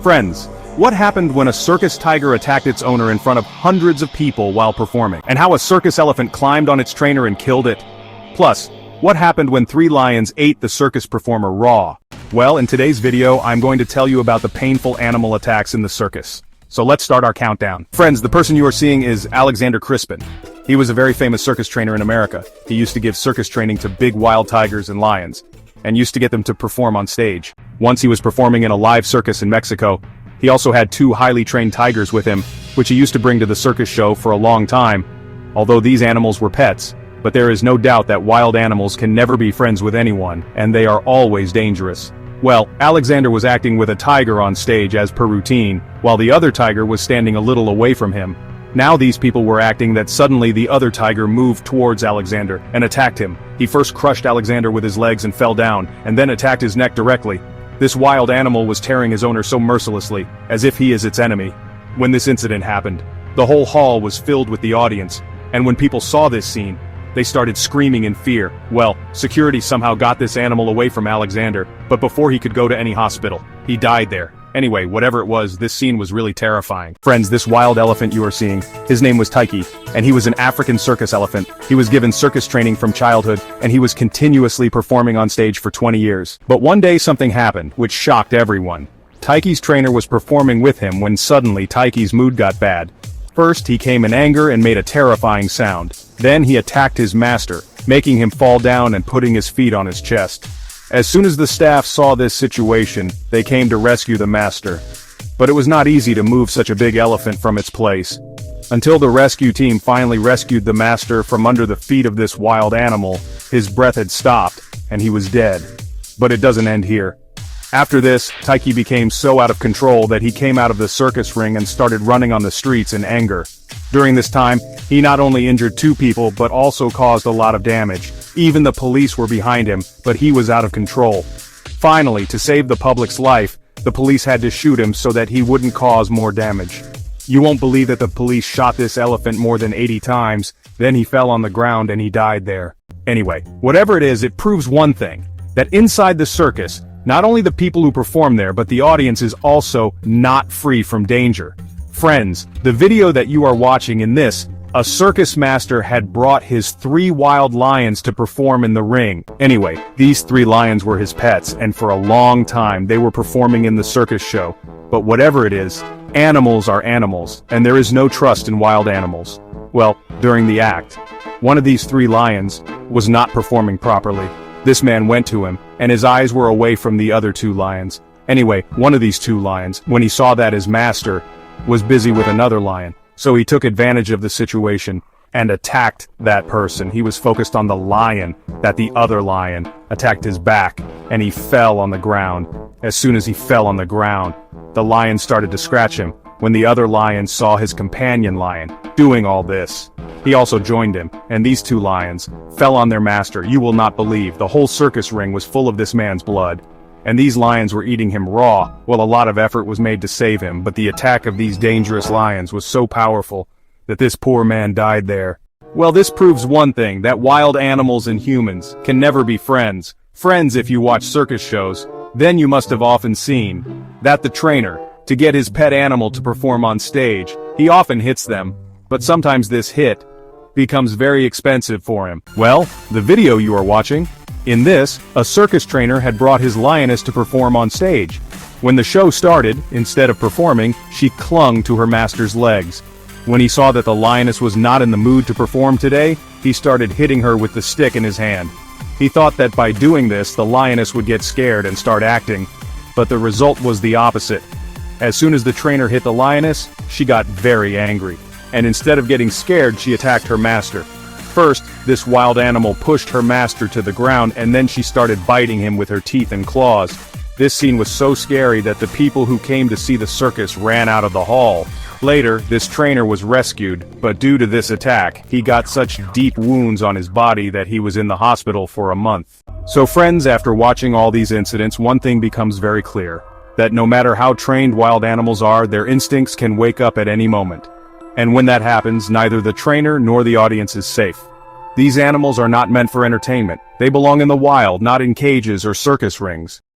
Friends, what happened when a circus tiger attacked its owner in front of hundreds of people while performing? And how a circus elephant climbed on its trainer and killed it? Plus, what happened when 3 lions ate the circus performer raw? Well, in today's video, I'm going to tell you about the painful animal attacks in the circus. So let's start our countdown. Friends, the person you are seeing is Alexander Crispin. He was a very famous circus trainer in America. He used to give circus training to big wild tigers and lions, and used to get them to perform on stage. Once he was performing in a live circus in Mexico. He also had 2 highly trained tigers with him, which he used to bring to the circus show for a long time, although these animals were pets. But there is no doubt that wild animals can never be friends with anyone, and they are always dangerous. Well, Alexander was acting with a tiger on stage as per routine, while the other tiger was standing a little away from him. Now these people were acting that suddenly the other tiger moved towards Alexander and attacked him. He first crushed Alexander with his legs and fell down, and then attacked his neck directly. This wild animal was tearing his owner so mercilessly, as if he is its enemy. When this incident happened, the whole hall was filled with the audience, and when people saw this scene, they started screaming in fear. Well, security somehow got this animal away from Alexander, but before he could go to any hospital, he died there. Anyway, whatever it was, this scene was really terrifying. Friends, this wild elephant you are seeing, his name was Taiki, and he was an African circus elephant. He was given circus training from childhood, and he was continuously performing on stage for 20 years. But one day something happened, which shocked everyone. Taiki's trainer was performing with him when suddenly Taiki's mood got bad. First, he came in anger and made a terrifying sound. Then he attacked his master, making him fall down and putting his feet on his chest. As soon as the staff saw this situation, they came to rescue the master. But it was not easy to move such a big elephant from its place. Until the rescue team finally rescued the master from under the feet of this wild animal, his breath had stopped, and he was dead. But it doesn't end here. After this, Taiki became so out of control that he came out of the circus ring and started running on the streets in anger. During this time, he not only injured 2 people but also caused a lot of damage. Even the police were behind him, but he was out of control. Finally, to save the public's life, the police had to shoot him so that he wouldn't cause more damage. You won't believe that the police shot this elephant more than 80 times, then he fell on the ground and he died there. Anyway, whatever it is, it proves one thing, that inside the circus, not only the people who perform there but the audience is also not free from danger. Friends, the video that you are watching in this, a circus master had brought his 3 wild lions to perform in the ring. Anyway, these 3 lions were his pets, and for a long time they were performing in the circus show. But whatever it is, animals are animals, and there is no trust in wild animals. Well, during the act, one of these 3 lions was not performing properly. This man went to him, and his eyes were away from the other 2 lions. Anyway, one of these 2 lions, when he saw that his master was busy with another lion, so he took advantage of the situation and attacked that person. He was focused on the lion, that the other lion attacked his back, and he fell on the ground. As soon as he fell on the ground, the lion started to scratch him. When the other lion saw his companion lion doing all this, he also joined him, and these 2 lions fell on their master. You will not believe, the whole circus ring was full of this man's blood. And these lions were eating him raw. Well, a lot of effort was made to save him, but the attack of these dangerous lions was so powerful that this poor man died there. Well, this proves one thing, that wild animals and humans can never be friends. Friends, if you watch circus shows, then you must have often seen that the trainer, to get his pet animal to perform on stage, he often hits them, but sometimes this hit becomes very expensive for him. Well, the video you are watching, in this, a circus trainer had brought his lioness to perform on stage. When the show started, instead of performing, she clung to her master's legs. When he saw that the lioness was not in the mood to perform today, he started hitting her with the stick in his hand. He thought that by doing this, the lioness would get scared and start acting, but the result was the opposite. As soon as the trainer hit the lioness, she got very angry, and instead of getting scared, she attacked her master. First, this wild animal pushed her master to the ground, and then she started biting him with her teeth and claws. This scene was so scary that the people who came to see the circus ran out of the hall. Later, this trainer was rescued, but due to this attack, he got such deep wounds on his body that he was in the hospital for a month. So friends, after watching all these incidents, one thing becomes very clear, that no matter how trained wild animals are, their instincts can wake up at any moment. And when that happens, neither the trainer nor the audience is safe. These animals are not meant for entertainment. They belong in the wild, not in cages or circus rings.